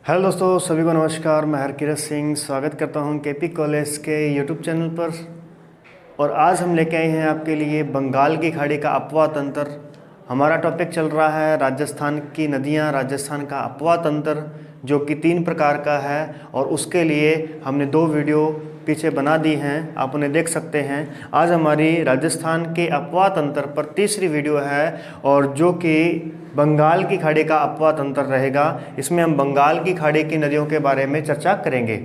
Hello दोस्तों, सभी को नमस्कार। मैं हरकिरत सिंह स्वागत करता हूं केपी कॉलेज के यूट्यूब चैनल पर। और आज हम लेके आए हैं आपके लिए बंगाल की खाड़ी का अपवा तंत्र। हमारा टॉपिक चल रहा है राजस्थान की नदियां, राजस्थान का अपवा तंत्र, जो कि 3 प्रकार का है। और उसके लिए हमने 2 वीडियो पीछे बना दी हैं, आप उन्हें देख सकते हैं। आज हमारी राजस्थान के अपवा तंत्र पर तीसरी वीडियो है, और जो कि बंगाल की खाड़ी का अपवा तंत्र रहेगा। इसमें हम बंगाल की खाड़ी की नदियों के बारे में चर्चा करेंगे।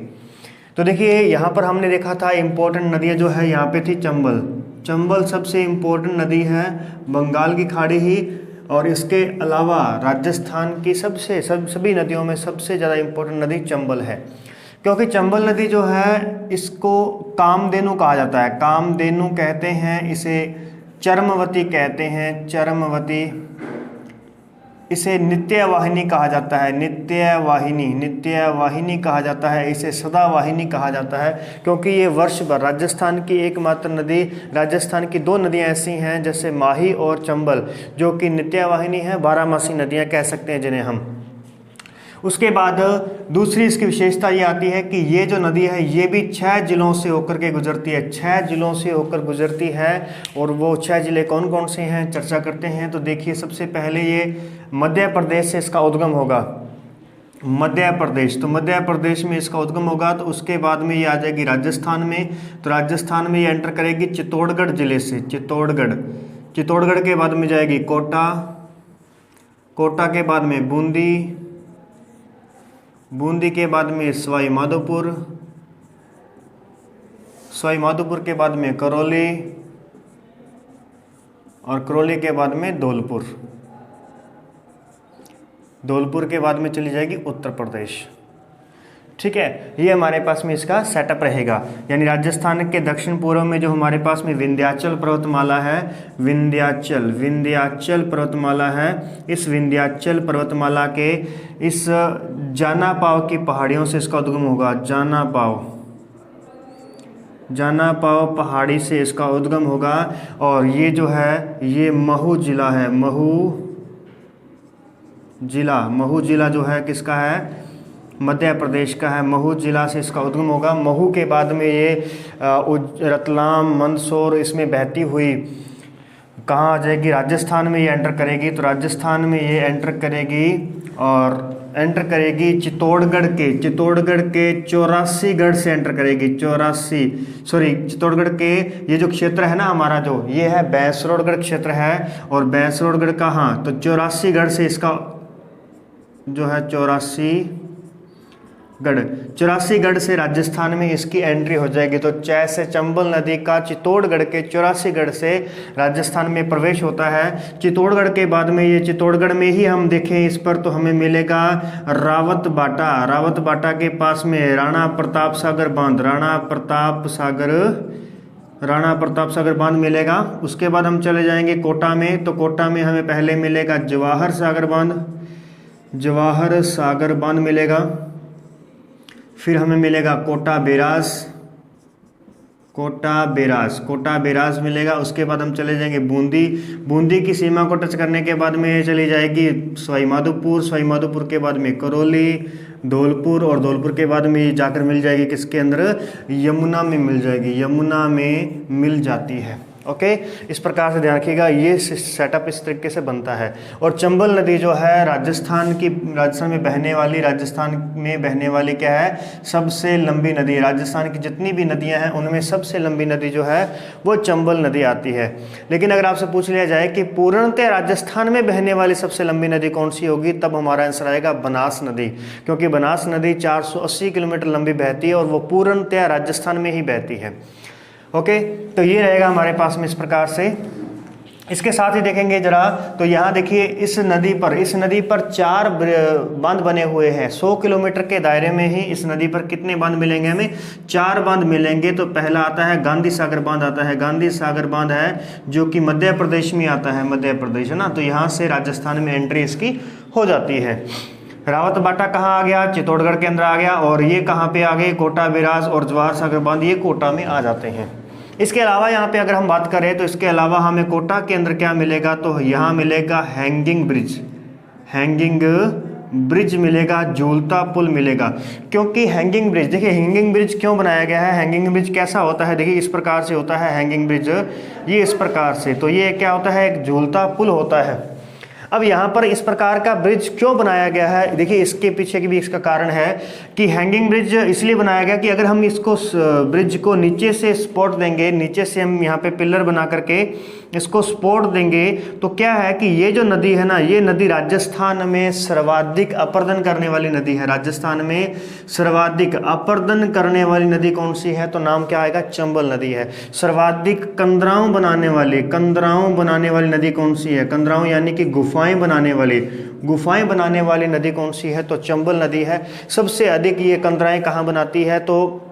तो देखिए, यहाँ पर हमने देखा था इम्पोर्टेंट नदियाँ जो है, यहाँ पे थी चंबल। चंबल सबसे इम्पोर्टेंट नदी है बंगाल की खाड़ी ही। और इसके अलावा राजस्थान की सभी नदियों में सबसे ज़्यादा इम्पोर्टेंट नदी चंबल है, क्योंकि चंबल नदी जो है इसको कामधेनु कहा जाता है। कामधेनु कहते हैं इसे, चरमवती कहते हैं, चरमवती। इसे नित्यवाहिनी कहा जाता है, नित्यवाहिनी कहा जाता है। इसे सदावाहिनी कहा जाता है, क्योंकि ये वर्ष भर राजस्थान की एकमात्र नदी, राजस्थान की 2 नदियां ऐसी हैं जैसे माही और चंबल, जो कि नित्यवाहिनी है, 12 मासी नदियां कह सकते हैं जिन्हें हम। उसके बाद दूसरी इसकी विशेषता ये आती है कि ये जो नदी है ये भी 6 जिलों से होकर के गुजरती है, 6 जिलों से होकर गुजरती है। और वो 6 जिले कौन कौन से हैं चर्चा करते हैं। तो देखिए, सबसे पहले ये मध्य प्रदेश से इसका उद्गम होगा, मध्य प्रदेश। तो मध्य प्रदेश में इसका उद्गम होगा। तो उसके बाद में ये आ जाएगी राजस्थान में। तो राजस्थान में ये एंटर करेगी चित्तौड़गढ़ जिले से, चित्तौड़गढ़ के बाद में जाएगी कोटा, कोटा के बाद में बूंदी, बूंदी के बाद में सवाई माधोपुर, सवाई माधोपुर के बाद में करौली, और करौली के बाद में धौलपुर, धौलपुर के बाद में चली जाएगी उत्तर प्रदेश। ठीक है, ये हमारे पास में इसका सेटअप रहेगा। यानी राजस्थान के दक्षिण पूर्व में जो हमारे पास में विंध्याचल पर्वतमाला है, विंध्याचल पर्वतमाला है। इस विंध्याचल पर्वतमाला के इस जानापाव की पहाड़ियों से इसका उद्गम होगा। जानापाव पहाड़ी से इसका उद्गम होगा। और ये जो है ये महू जिला है, महू जिला जो है किसका है, मध्य प्रदेश का है। महू जिला से इसका उद्गम होगा। महू के बाद में ये रतलाम, मंदसौर इसमें बहती हुई कहाँ आ जाएगी, राजस्थान में ये एंटर करेगी। तो राजस्थान में ये एंटर करेगी और एंटर करेगी चित्तौड़गढ़ के 84गढ़ से एंटर करेगी। चित्तौड़गढ़ के ये जो क्षेत्र है ना हमारा, जो ये है बैंसरोड़गढ़ क्षेत्र है। और बैंसरोड़गढ़ कहाँ, तो 84गढ़ से इसका जो है 84गढ़ से राजस्थान में इसकी एंट्री हो जाएगी। तो जैसे चंबल नदी का चित्तौड़गढ़ के 84गढ़ से राजस्थान में प्रवेश होता है। चित्तौड़गढ़ के बाद में ये चित्तौड़गढ़ में ही हम देखें इस पर, तो हमें मिलेगा रावत बाटा के पास में राणा प्रताप सागर बांध मिलेगा। उसके बाद हम चले जाएंगे कोटा में। तो कोटा में हमें पहले मिलेगा जवाहर सागर बांध मिलेगा। फिर हमें मिलेगा कोटा बेराज मिलेगा। उसके बाद हम चले जाएंगे बूंदी की सीमा को टच करने के बाद में चली जाएगी सवाई माधोपुर के बाद में करौली, धौलपुर, और धौलपुर के बाद में ये जाकर मिल जाएगी किसके अंदर, यमुना में मिल जाती है। ओके, इस प्रकार से ध्यान रखिएगा, ये सेटअप इस तरीके से बनता है। और चंबल नदी जो है राजस्थान में बहने वाली क्या है, सबसे लंबी नदी। राजस्थान की जितनी भी नदियां हैं उनमें सबसे लंबी नदी जो है वो चंबल नदी आती है। लेकिन अगर आपसे पूछ लिया जाए कि पूर्णतः राजस्थान में बहने वाली सबसे लंबी नदी कौन सी होगी, तब हमारा आंसर आएगा बनास नदी, क्योंकि बनास नदी 480 किलोमीटर लंबी बहती है और वो पूर्णतः राजस्थान में ही बहती है। ओके, तो ये रहेगा हमारे पास में इस प्रकार से। इसके साथ ही देखेंगे जरा, तो यहाँ देखिए इस नदी पर 4 बांध बने हुए हैं। 100 किलोमीटर के दायरे में ही इस नदी पर कितने बांध मिलेंगे, हमें 4 बांध मिलेंगे। तो पहला आता है गांधी सागर बांध है, जो कि मध्य प्रदेश में आता है, मध्य प्रदेश है ना। तो यहाँ से राजस्थान में एंट्री इसकी हो जाती है। रावत बाटा कहाँ आ गया, चित्तौड़गढ़ के अंदर आ गया। और ये कहाँ पे आ गए, कोटा बेराज और जवाहर सागर बांध, ये कोटा में आ जाते हैं। इसके अलावा यहाँ पे अगर हम बात करें तो इसके अलावा हमें कोटा के अंदर क्या मिलेगा, तो यहाँ मिलेगा हैंगिंग ब्रिज मिलेगा, झूलता पुल मिलेगा। क्योंकि हैंगिंग ब्रिज, देखिए हैंगिंग ब्रिज क्यों बनाया गया है, हैंगिंग ब्रिज कैसा होता है, देखिए इस प्रकार से होता है हैंगिंग ब्रिज, ये इस प्रकार से, तो ये क्या होता है, एक झूलता पुल होता है। अब यहाँ पर इस प्रकार का ब्रिज क्यों बनाया गया है, देखिए इसके पीछे की भी इसका कारण है कि हैंगिंग ब्रिज इसलिए बनाया गया कि अगर हम इसको ब्रिज को नीचे से सपोर्ट देंगे, नीचे से हम यहाँ पे पिलर बना करके इसको सपोर्ट देंगे, तो क्या है कि ये जो नदी है ना, ये नदी राजस्थान में सर्वाधिक अपर्दन करने वाली नदी है। राजस्थान में सर्वाधिक अपर्दन करने वाली नदी कौन सी है, तो नाम क्या आएगा, चंबल नदी है। सर्वाधिक कंदराओं बनाने वाली नदी कौन सी है, कंदराओं यानी कि गुफाएं बनाने वाली नदी कौन सी है, तो चंबल नदी है। सबसे अधिक ये कंदराएं कहाँ बनाती है, तो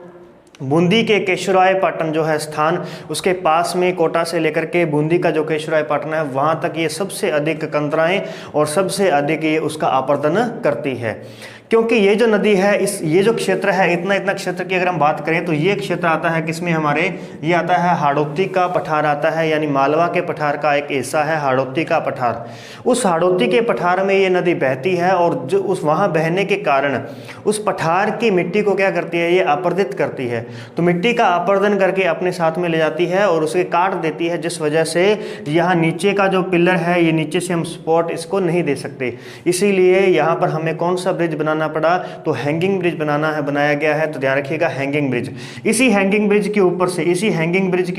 बूंदी के केशवराय पाटन जो है स्थान, उसके पास में कोटा से लेकर के बूंदी का जो केशवराय पाटन है, वहाँ तक ये सबसे अधिक कंदराएं और सबसे अधिक ये उसका आपर्दन करती है। क्योंकि ये जो नदी है, ये जो क्षेत्र है, इतना क्षेत्र की अगर हम बात करें तो ये क्षेत्र आता है किसमें हमारे, ये आता है हाड़ौती का पठार आता है, यानी मालवा के पठार का एक हिस्सा है हाड़ौती का पठार। उस हाड़ौती के पठार में ये नदी बहती है और जो उस वहाँ बहने के कारण उस पठार की मिट्टी को क्या करती है, ये अपर्दित करती है। तो मिट्टी का अपर्दन करके अपने साथ में ले जाती है और उसे काट देती है, जिस वजह से यहाँ नीचे का जो पिलर है, ये नीचे से हम सपोर्ट इसको नहीं दे सकते। इसीलिए यहाँ पर हमें कौन सा ब्रिज बनाना पड़ा, तो हैंगिंग ब्रिज बनाया गया है। तो ध्यान रखिएगा हैंगिंग ब्रिज। इसी हैंगिंग ब्रिज के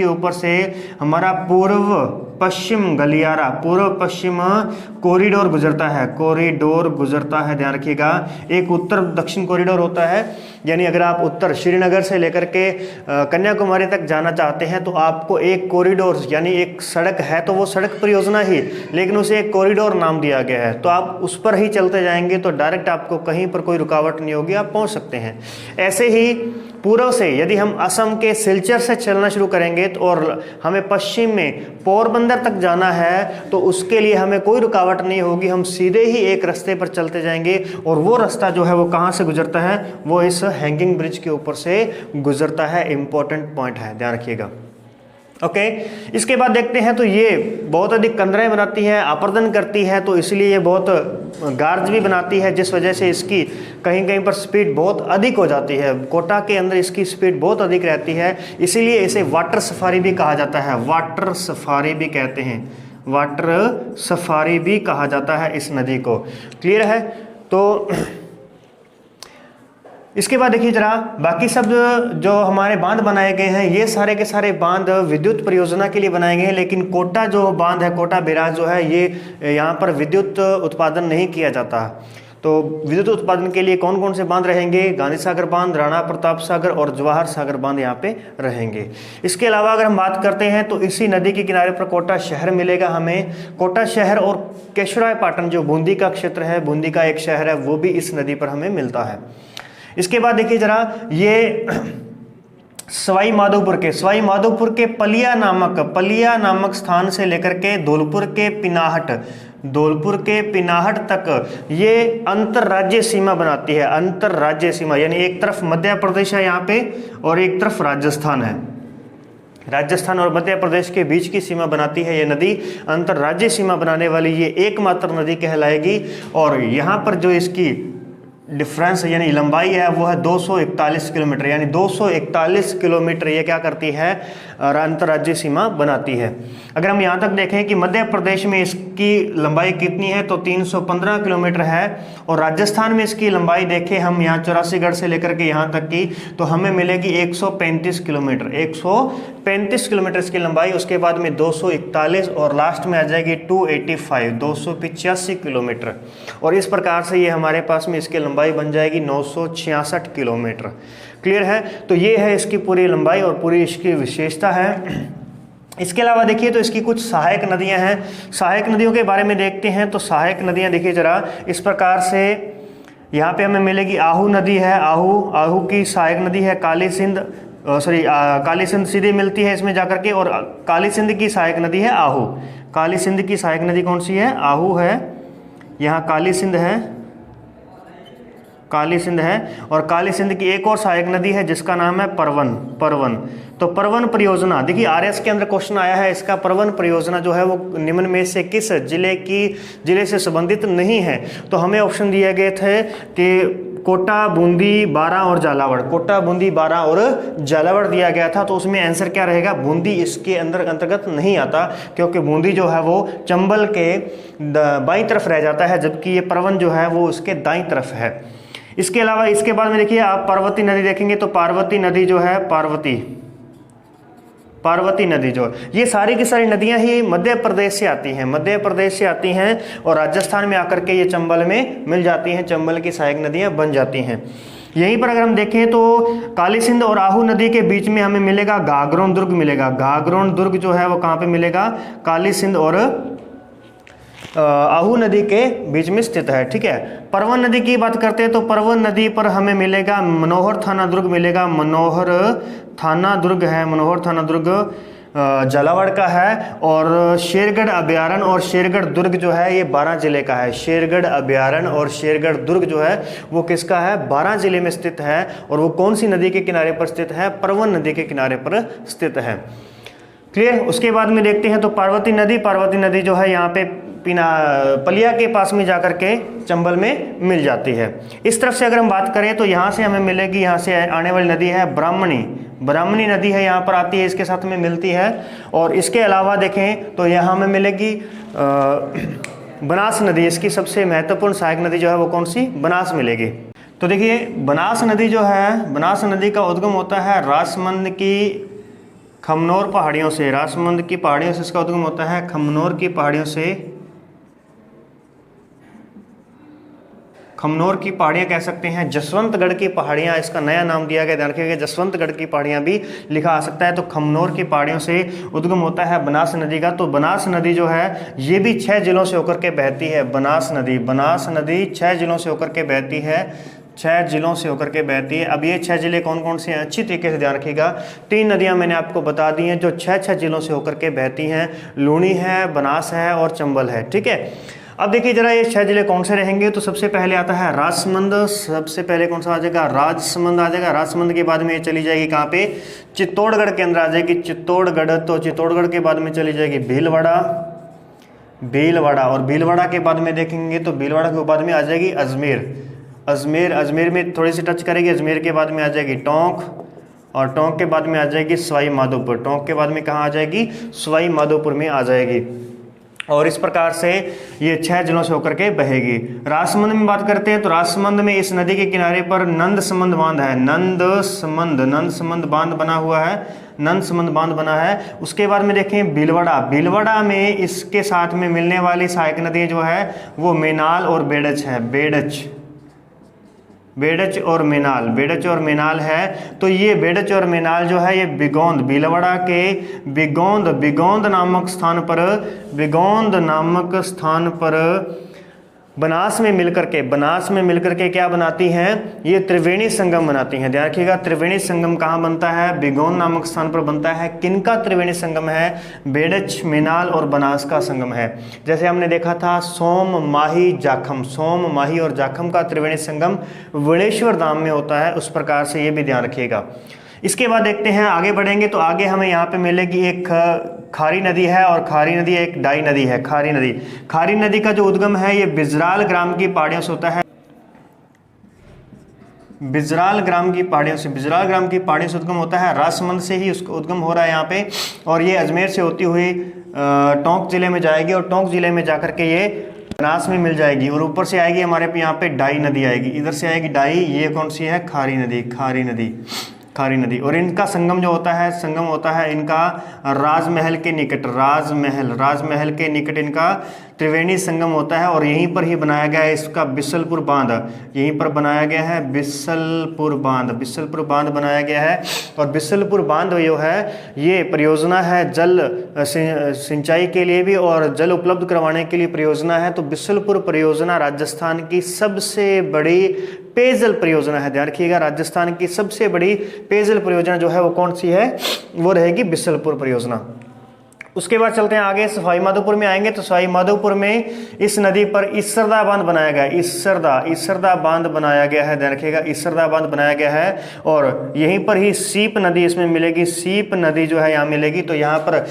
ऊपर से हमारा पूर्व पश्चिम गलियारा, पूर्व पश्चिम कॉरिडोर गुजरता है, ध्यान रखिएगा। एक उत्तर दक्षिण कॉरिडोर होता है, यानी अगर आप उत्तर श्रीनगर से लेकर के कन्याकुमारी तक जाना चाहते हैं तो आपको एक कॉरिडोर यानी एक सड़क है, तो वो सड़क परियोजना ही, लेकिन उसे एक कॉरिडोर नाम दिया गया है। तो आप उस पर ही चलते जाएंगे तो डायरेक्ट आपको कहीं पर कोई रुकावट नहीं होगी, आप पहुंच सकते हैं। ऐसे ही पूर्व से यदि हम असम के सिलचर से चलना शुरू करेंगे तो और हमें पश्चिम में पोरबंदर तक जाना है, तो उसके लिए हमें कोई रुकावट नहीं होगी, हम सीधे ही एक रास्ते पर चलते जाएंगे और वो रास्ता जो है वो कहाँ से गुजरता है, वो इस हैंगिंग ब्रिज के ऊपर से गुजरता है। इंपॉर्टेंट पॉइंट है, ध्यान रखिएगा। ओके, इसके बाद देखते हैं तो ये बहुत अधिक कंदराएं बनाती है, आपर्दन करती है, तो इसलिए ये बहुत गार्ज भी बनाती है, जिस वजह से इसकी कहीं कहीं पर स्पीड बहुत अधिक हो जाती है। कोटा के अंदर इसकी स्पीड बहुत अधिक रहती है, इसीलिए इसे वाटर सफारी भी कहा जाता है, वाटर सफारी भी कहते हैं, वाटर सफारी भी कहा जाता है इस नदी को। क्लियर है। तो इसके बाद देखिए जरा बाकी सब जो हमारे बांध बनाए गए हैं, ये सारे के सारे बांध विद्युत परियोजना के लिए बनाए गए हैं, लेकिन कोटा जो बांध है, कोटा बैराज जो है, ये यहाँ पर विद्युत उत्पादन नहीं किया जाता। तो विद्युत उत्पादन के लिए कौन कौन से बांध रहेंगे, गांधी सागर बांध, राणा प्रताप सागर और जवाहर सागर बांध यहाँ पे रहेंगे। इसके अलावा अगर हम बात करते हैं तो इसी नदी के किनारे पर कोटा शहर मिलेगा हमें। कोटा शहर और केशवराय पाटन जो बूंदी का क्षेत्र है, बूंदी का एक शहर है, वो भी इस नदी पर हमें मिलता है। इसके बाद देखिए जरा ये सवाई माधोपुर के पलिया नामक स्थान से लेकर के धौलपुर के पिनाहट तक ये अंतरराज्य सीमा बनाती है। अंतरराज्य सीमा यानी एक तरफ मध्य प्रदेश है यहाँ पे और एक तरफ राजस्थान है। राजस्थान और मध्य प्रदेश के बीच की सीमा बनाती है ये नदी। अंतरराज्य सीमा बनाने वाली ये एकमात्र नदी कहलाएगी। और यहाँ पर जो इसकी डिफरेंस यानी लंबाई है वो है 241 किलोमीटर, यानी 241 किलोमीटर ये क्या करती है, अंतर्राज्यीय सीमा बनाती है। अगर हम यहाँ तक देखें कि मध्य प्रदेश में इसकी लंबाई कितनी है तो 315 किलोमीटर है, और राजस्थान में इसकी लंबाई देखें हम यहाँ 84गढ़ से लेकर के यहाँ तक की, तो हमें मिलेगी 135 किलोमीटर, 135 किलोमीटर इसकी लंबाई। उसके बाद में 241 और लास्ट में आ जाएगी 285, 285 किलोमीटर। और इस प्रकार से ये हमारे पास में इसकी लंबाई बन जाएगी 966 किलोमीटर। क्लियर है। तो ये है इसकी पूरी लंबाई और पूरी इसकी विशेषता है। इसके अलावा देखिए तो इसकी कुछ सहायक नदियां हैं। सहायक नदियों के बारे में देखते हैं तो सहायक नदियां देखिए जरा इस प्रकार से यहाँ पे हमें मिलेगी। आहू नदी है, आहू की सहायक नदी है काली सिंध सीधे मिलती है इसमें जाकर के, और काली सिंध की सहायक नदी है आहू। काली सिंध की सहायक नदी कौन सी है, आहू है। यहाँ काली सिंध है काली सिंध है। और काली सिंध की एक और सहायक नदी है जिसका नाम है परवन। परवन, तो परवन परियोजना, देखिए आरएस के अंदर क्वेश्चन आया है इसका, परवन परियोजना जो है वो निम्न में से किस जिले से संबंधित नहीं है। तो हमें ऑप्शन दिए गए थे कि कोटा, बूंदी, बारां और झालावाड़। कोटा, बूंदी, बारां और झालावाड़ दिया गया था, तो उसमें आंसर क्या रहेगा, बूंदी इसके अंतर्गत नहीं आता, क्योंकि बूंदी जो है वो चंबल के बाईं तरफ रह जाता है, जबकि ये परवन जो है वो उसके दाईं तरफ है। इसके अलावा इसके बाद में देखिए आप पार्वती नदी देखेंगे, तो पार्वती नदी जो है, पार्वती नदी जो, ये सारी की सारी नदियां ही मध्य प्रदेश से आती हैं, मध्य प्रदेश से आती हैं और राजस्थान में आकर के ये चंबल में मिल जाती हैं, चंबल की सहायक नदियां बन जाती हैं। यहीं पर अगर हम देखें तो काली सिंध और आहू नदी के बीच में हमें मिलेगा घाघरोन दुर्ग मिलेगा। घाघरोन दुर्ग जो है वो कहाँ पे मिलेगा, काली सिंध और आहू नदी के बीच में स्थित है, ठीक है। परवन नदी की बात करते हैं तो परवन नदी पर हमें मिलेगा मनोहर थाना दुर्ग मिलेगा। मनोहर थाना दुर्ग है, मनोहर थाना दुर्ग झालावाड़ का है। और शेरगढ़ अभयारण्य और शेरगढ़ दुर्ग जो है ये 12 जिले का है। शेरगढ़ अभयारण्य और शेरगढ़ दुर्ग जो है वो किसका है, 12 जिले में स्थित है। और वो कौन सी नदी के किनारे पर स्थित है, परवन नदी के किनारे पर स्थित है। क्लियर। उसके बाद में देखते हैं तो पार्वती नदी जो है यहाँ पे पलिया के पास में जाकर के चंबल में मिल जाती है। इस तरफ से अगर हम बात करें तो यहाँ से हमें मिलेगी, यहाँ से आने वाली नदी है ब्राह्मणी नदी है, यहाँ पर आती है, इसके साथ में मिलती है। और इसके अलावा देखें तो यहाँ हमें मिलेगी बनास नदी, इसकी सबसे महत्वपूर्ण सहायक नदी जो है वो कौन सी, बनास मिलेगी। तो देखिए बनास नदी जो है, बनास नदी का उद्गम होता है राजसमंद की खमनोर पहाड़ियों से, राजसमंद की पहाड़ियों से इसका उद्गम होता है, खमनोर की पहाड़ियों से। खमनोर की पहाड़ियाँ कह सकते हैं, जसवंतगढ़ की पहाड़ियाँ इसका नया नाम दिया गया, ध्यान रखिएगा, जसवंतगढ़ की पहाड़ियाँ भी लिखा आ सकता है। तो खमनोर की पहाड़ियों से उद्गम होता है बनास नदी का। तो बनास नदी जो है ये भी 6 जिलों से होकर के बहती है। बनास नदी 6 जिलों से होकर के बहती है, 6 जिलों से होकर के बहती है। अब ये 6 जिले कौन कौन से हैं, अच्छी तरीके से ध्यान रखिएगा। 3 नदियाँ मैंने आपको बता दी हैं जो 6 जिलों से होकर के बहती हैं, लूणी है, बनास है और चंबल है, ठीक है। अब देखिए जरा ये 6 जिले कौन से रहेंगे, तो सबसे पहले आता है राजसमंद। सबसे पहले कौन सा आ जाएगा, राजसमंद आ जाएगा। राजसमंद के बाद में ये चली जाएगी कहाँ पे, चित्तौड़गढ़ के अंदर आ जाएगी, चित्तौड़गढ़। तो चित्तौड़गढ़ के बाद में चली जाएगी भीलवाड़ा। और भीलवाड़ा के बाद में देखेंगे तो भीलवाड़ा के बाद में आ जाएगी अजमेर में थोड़ी सी टच करेगी। अजमेर के बाद में आ जाएगी टोंक, और टोंक के बाद में आ जाएगी सवाई माधोपुर। टोंक के बाद में कहाँ आ जाएगी, सवाई माधोपुर में आ जाएगी। और इस प्रकार से ये 6 जिलों से होकर के बहेगी। राजसमंद में बात करते हैं तो राजसमंद में इस नदी के किनारे पर नंदसमंद बांध है, नंदसमंद बांध बना हुआ है, नंदसमंद बांध बना है। उसके बाद में देखें भीलवाड़ा में इसके साथ में मिलने वाली सहायक नदी जो है वो मेनाल और बेड़च है, बेड़च और मेनाल है। तो ये बेड़च और मेनाल जो है ये बिगोंद, भीलवाड़ा के बिगोंद नामक स्थान पर बनास में मिलकर के क्या बनाती हैं, ये त्रिवेणी संगम बनाती हैं। ध्यान रखिएगा, त्रिवेणी संगम कहाँ बनता है, बिगोंद नामक स्थान पर बनता है। किनका त्रिवेणी संगम है, बेड़च, मेनाल और बनास का संगम है। जैसे हमने देखा था सोम, माही और जाखम का त्रिवेणी संगम वणेश्वर धाम में होता है, उस प्रकार से ये भी ध्यान रखिएगा। इसके बाद देखते हैं, आगे बढ़ेंगे तो आगे हमें यहाँ पे मिलेगी एक खारी नदी है, और खारी नदी एक डाई नदी है। खारी नदी का जो उद्गम है ये बिजराल ग्राम की पहाड़ियों से होता है, बिजराल ग्राम की पहाड़ियों से उद्गम होता है। राजसमंद से ही उसका उद्गम हो रहा है यहाँ पे, और ये अजमेर से होती हुई टोंक जिले में जाएगी, और टोंक जिले में जाकर के ये बनास में मिल जाएगी, और ऊपर से आएगी हमारे पे यहाँ पे डाई नदी आएगी, इधर से आएगी डाई। ये कौन सी है, खारी नदी। और इनका संगम होता है इनका राजमहल के निकट इनका त्रिवेणी संगम होता है, और यहीं पर ही बनाया गया है इसका बिसलपुर बांध। बिसलपुर बांध बनाया गया है। और बिसलपुर बांध जो है ये परियोजना है जल सिंचाई के लिए भी और जल उपलब्ध करवाने के लिए परियोजना है। तो बिसलपुर परियोजना राजस्थान की सबसे बड़ी पेयजल परियोजना है। ध्यान रखिएगा, राजस्थान की सबसे बड़ी पेयजल परियोजना जो है वो कौन सी है, वो रहेगी बिसलपुर परियोजना। उसके बाद चलते हैं आगे, सवाई माधोपुर में आएंगे तो सवाई माधोपुर में इस नदी पर इसरदा बांध बनाया गया है। इसरदा बांध बनाया गया है, ध्यान रखिएगा, इसरदा बांध बनाया गया है। और यहीं पर ही सीप नदी इसमें मिलेगी, सीप नदी जो है यहाँ मिलेगी। तो यहाँ पर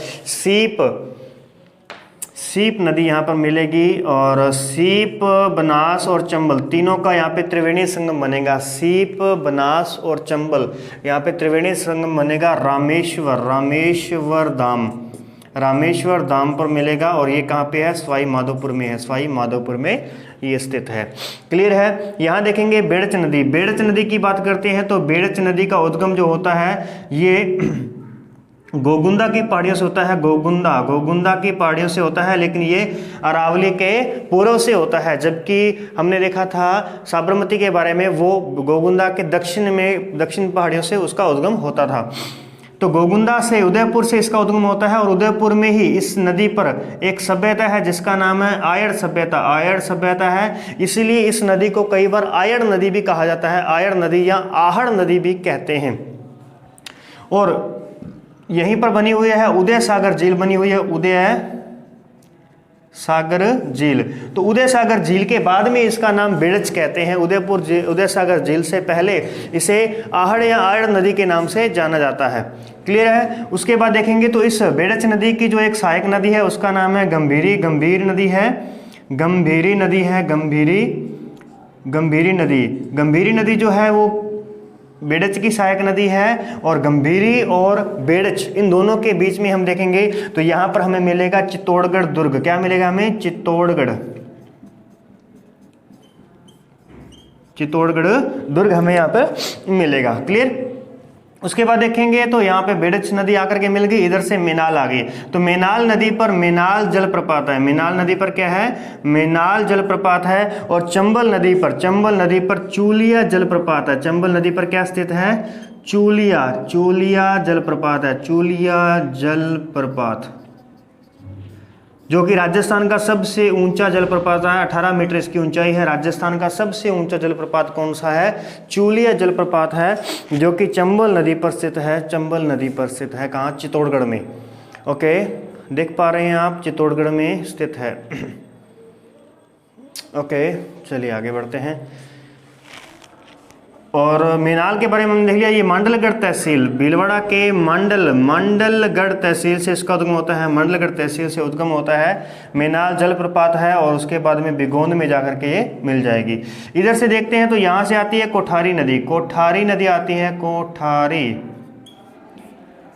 सीप नदी यहाँ पर मिलेगी और सीप, बनास और चंबल तीनों का यहाँ पे त्रिवेणी संगम बनेगा। सीप, बनास और चंबल यहाँ पे त्रिवेणी संगम बनेगा। रामेश्वर धाम पर मिलेगा और ये कहाँ पे है, सवाई माधोपुर में है, सवाई माधोपुर में ये स्थित है। क्लियर है। यहाँ देखेंगे बेड़च नदी की बात करते हैं तो बेड़च नदी का उद्गम जो होता है ये गोगुंदा की पहाड़ियों से होता है। गोगुंदा की पहाड़ियों से होता है, लेकिन ये अरावली के पूर्व से होता है, जबकि हमने देखा था साबरमती के बारे में, वो गोगुंदा के दक्षिण पहाड़ियों से उसका उद्गम होता था। तो गोगुंदा से, उदयपुर से इसका उद्गम होता है और उदयपुर में ही इस नदी पर एक सभ्यता है जिसका नाम है आयड़ सभ्यता है। इसीलिए इस नदी को कई बार आयड़ नदी भी कहा जाता है, आयड़ नदी या आहड़ नदी भी कहते हैं। और यहीं पर बनी हुई है उदय सागर झील बनी हुई है, उदय सागर झील। तो उदय सागर झील के बाद में इसका नाम बेड़च कहते हैं। उदय सागर झील से पहले इसे आहड़ या आयड़ नदी के नाम से जाना जाता है। क्लियर है। उसके बाद देखेंगे तो इस बेड़च नदी की जो एक सहायक नदी है उसका नाम है गंभीरी नदी जो है वो बेड़च की सहायक नदी है। और गंभीरी और बेड़च इन दोनों के बीच में हम देखेंगे तो यहाँ पर हमें मिलेगा चित्तौड़गढ़ दुर्ग। क्या मिलेगा हमें? चित्तौड़गढ़ दुर्ग हमें यहाँ पे मिलेगा। क्लियर। उसके बाद देखेंगे तो यहाँ पे बेड़च नदी आकर के मिल गई, इधर से मेनाल आ गई। तो मेनाल नदी पर मेनाल जलप्रपात है। मेनाल नदी पर क्या है? मेनाल जलप्रपात है। और चंबल नदी पर चूलिया जलप्रपात है। चंबल नदी पर क्या स्थित है? चूलिया जलप्रपात है। चूलिया जलप्रपात जो कि राजस्थान का सबसे ऊंचा जलप्रपात है, 18 मीटर इसकी ऊंचाई है। राजस्थान का सबसे ऊंचा जलप्रपात कौन सा है? चूलिया जलप्रपात है, जो कि चंबल नदी पर स्थित है। कहाँ? चित्तौड़गढ़ में। ओके, देख पा रहे हैं आप, चित्तौड़गढ़ में स्थित है। ओके, चलिए आगे बढ़ते हैं। और मेनाल के बारे में हमने देख लिया। ये मंडलगढ़ तहसील, भीलवाड़ा के मंडलगढ़ तहसील से इसका उद्गम होता है। मंडलगढ़ तहसील से उद्गम होता है। मेनाल जलप्रपात है और उसके बाद में बिगोंद में जाकर के ये मिल जाएगी। इधर से देखते हैं तो यहाँ से आती है कोठारी नदी आती है।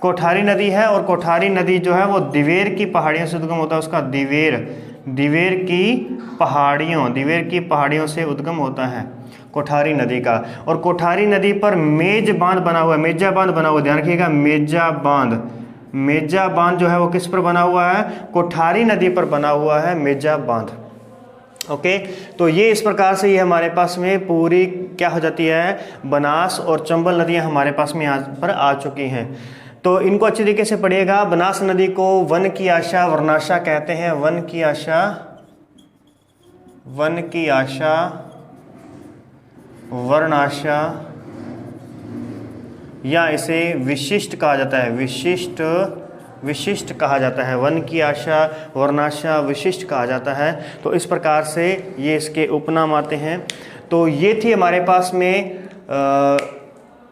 कोठारी नदी है और कोठारी नदी जो है वो दिवेर की पहाड़ियों से उद्गम होता है। उसका दिवेर की पहाड़ियों से उद्गम होता है कोठारी नदी का। और कोठारी नदी पर मेजा बांध बना हुआ है। ध्यान रखिएगा, मेजा बांध जो है वो किस पर बना हुआ है? कोठारी नदी पर बना हुआ है मेजा बांध। ओके, तो ये इस प्रकार से ये हमारे पास में पूरी क्या हो जाती है, बनास और चंबल नदियाँ हमारे पास में यहाँ पर आ चुकी हैं। तो इनको अच्छी तरीके से पढ़िएगा। बनास नदी को वन की आशा वर्णाशा कहते हैं। वन की आशा वर्णाशा या इसे विशिष्ट कहा जाता है। विशिष्ट कहा जाता है। वन की आशा वर्णाशा विशिष्ट कहा जाता है। तो इस प्रकार से ये इसके उपनाम आते हैं। तो ये थी हमारे पास में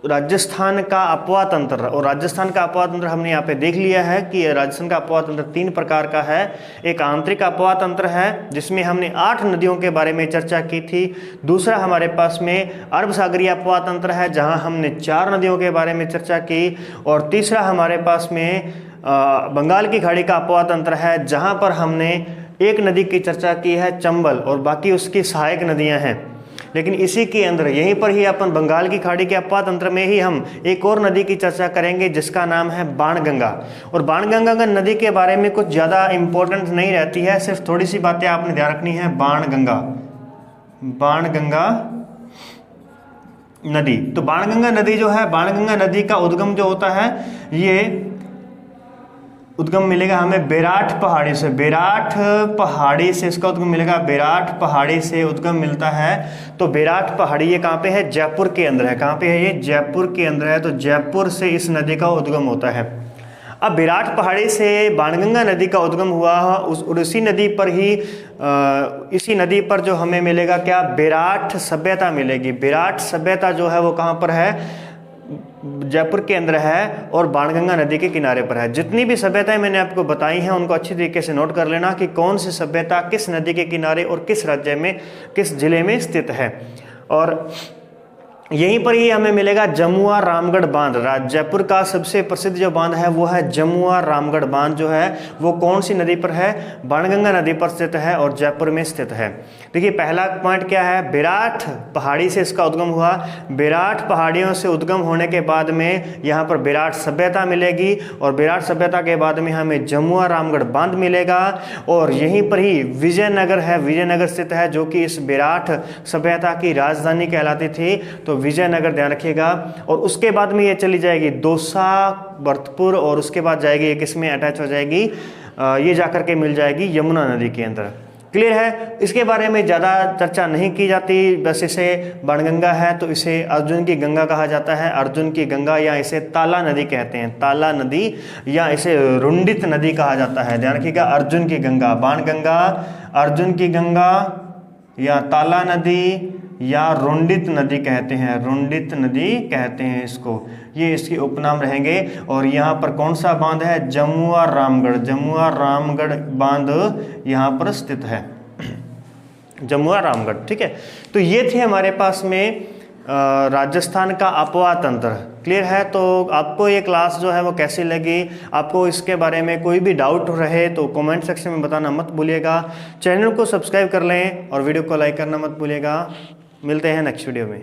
राजस्थान का अपवाद तंत्र। और राजस्थान का अपवाद तंत्र हमने यहाँ पे देख लिया है कि राजस्थान का अपवाद तंत्र 3 प्रकार का है। एक आंतरिक अपवाद तंत्र है जिसमें हमने 8 नदियों के बारे में चर्चा की थी। दूसरा हमारे पास में अरब सागरीय अपवाद तंत्र है जहाँ हमने 4 नदियों के बारे में चर्चा की। और तीसरा हमारे पास में बंगाल की खाड़ी का अपवाद तंत्र है जहाँ पर हमने एक नदी की चर्चा की है, चंबल, और बाकी उसकी सहायक नदियाँ हैं। लेकिन इसी के अंदर यहीं पर ही अपन बंगाल की खाड़ी के अपवाद तंत्र में ही हम एक और नदी की चर्चा करेंगे जिसका नाम है बाणगंगा। और बाणगंगा नदी के बारे में कुछ ज़्यादा इम्पोर्टेंट नहीं रहती है, सिर्फ थोड़ी सी बातें आपने ध्यान रखनी है। बाणगंगा नदी, तो बाणगंगा नदी जो है, बाणगंगा नदी का उद्गम जो होता है ये उद्गम मिलेगा हमें बेराठ पहाड़ी से इसका उद्गम मिलेगा। बेराठ पहाड़ी से उद्गम मिलता है। तो बेराठ पहाड़ी ये कहाँ पे है? जयपुर के अंदर है। कहाँ पे है ये? जयपुर के अंदर है। तो जयपुर से इस नदी का उद्गम होता है। अब विराट पहाड़ी से बाणगंगा नदी का उद्गम हुआ, उसी नदी पर ही इसी नदी पर जो हमें मिलेगा क्या, विराट सभ्यता मिलेगी। विराट सभ्यता जो है वो कहाँ पर है, जयपुर के अंदर है और बाणगंगा नदी के किनारे पर है। जितनी भी सभ्यताएं मैंने आपको बताई हैं उनको अच्छी तरीके से नोट कर लेना कि कौन सी सभ्यता किस नदी के किनारे और किस राज्य में, किस जिले में स्थित है। और यहीं पर ही हमें मिलेगा जमुआ रामगढ़ बांध। जयपुर का सबसे प्रसिद्ध जो बांध है वो है जमुआ रामगढ़ बांध। जो है वो कौन सी नदी पर है, बाणगंगा नदी पर स्थित है और जयपुर में स्थित है। देखिए पहला पॉइंट क्या है, विराट पहाड़ी से इसका उद्गम हुआ। विराट पहाड़ियों से उद्गम होने के बाद में यहाँ पर विराट सभ्यता मिलेगी और विराट सभ्यता के बाद में हमें जमुआ रामगढ़ बांध मिलेगा। और यहीं पर ही विजयनगर है, विजयनगर स्थित है जो कि इस विराट सभ्यता की राजधानी कहलाती थी। तो विजयनगर ध्यान रखिएगा। और उसके बाद में ये चली जाएगी दौसा, भरतपुर और उसके बाद जाएगी ये किसमें अटैच हो जाएगी, ये जाकर के मिल जाएगी यमुना नदी के अंदर। क्लियर है। इसके बारे में ज़्यादा चर्चा नहीं की जाती। बस इसे बाणगंगा है तो इसे अर्जुन की गंगा कहा जाता है, अर्जुन की गंगा, या इसे ताला नदी कहते हैं, ताला नदी, या इसे रुंडित नदी कहा जाता है। ध्यान रखिएगा, अर्जुन की गंगा, बाणगंगा, अर्जुन की गंगा या ताला नदी या रुंडित नदी कहते हैं, रुंडित नदी कहते हैं इसको, ये इसके उपनाम रहेंगे। और यहाँ पर कौन सा बांध है, जमुआ रामगढ़, जमुआ रामगढ़ बांध यहाँ पर स्थित है, जमुआ रामगढ़। ठीक है, तो ये थे हमारे पास में राजस्थान का अपवाह तंत्र। क्लियर है। तो आपको ये क्लास जो है वो कैसी लगी, आपको इसके बारे में कोई भी डाउट रहे तो कमेंट सेक्शन में बताना मत भूलिएगा। चैनल को सब्सक्राइब कर लें और वीडियो को लाइक करना मत भूलिएगा। मिलते हैं नेक्स्ट वीडियो में।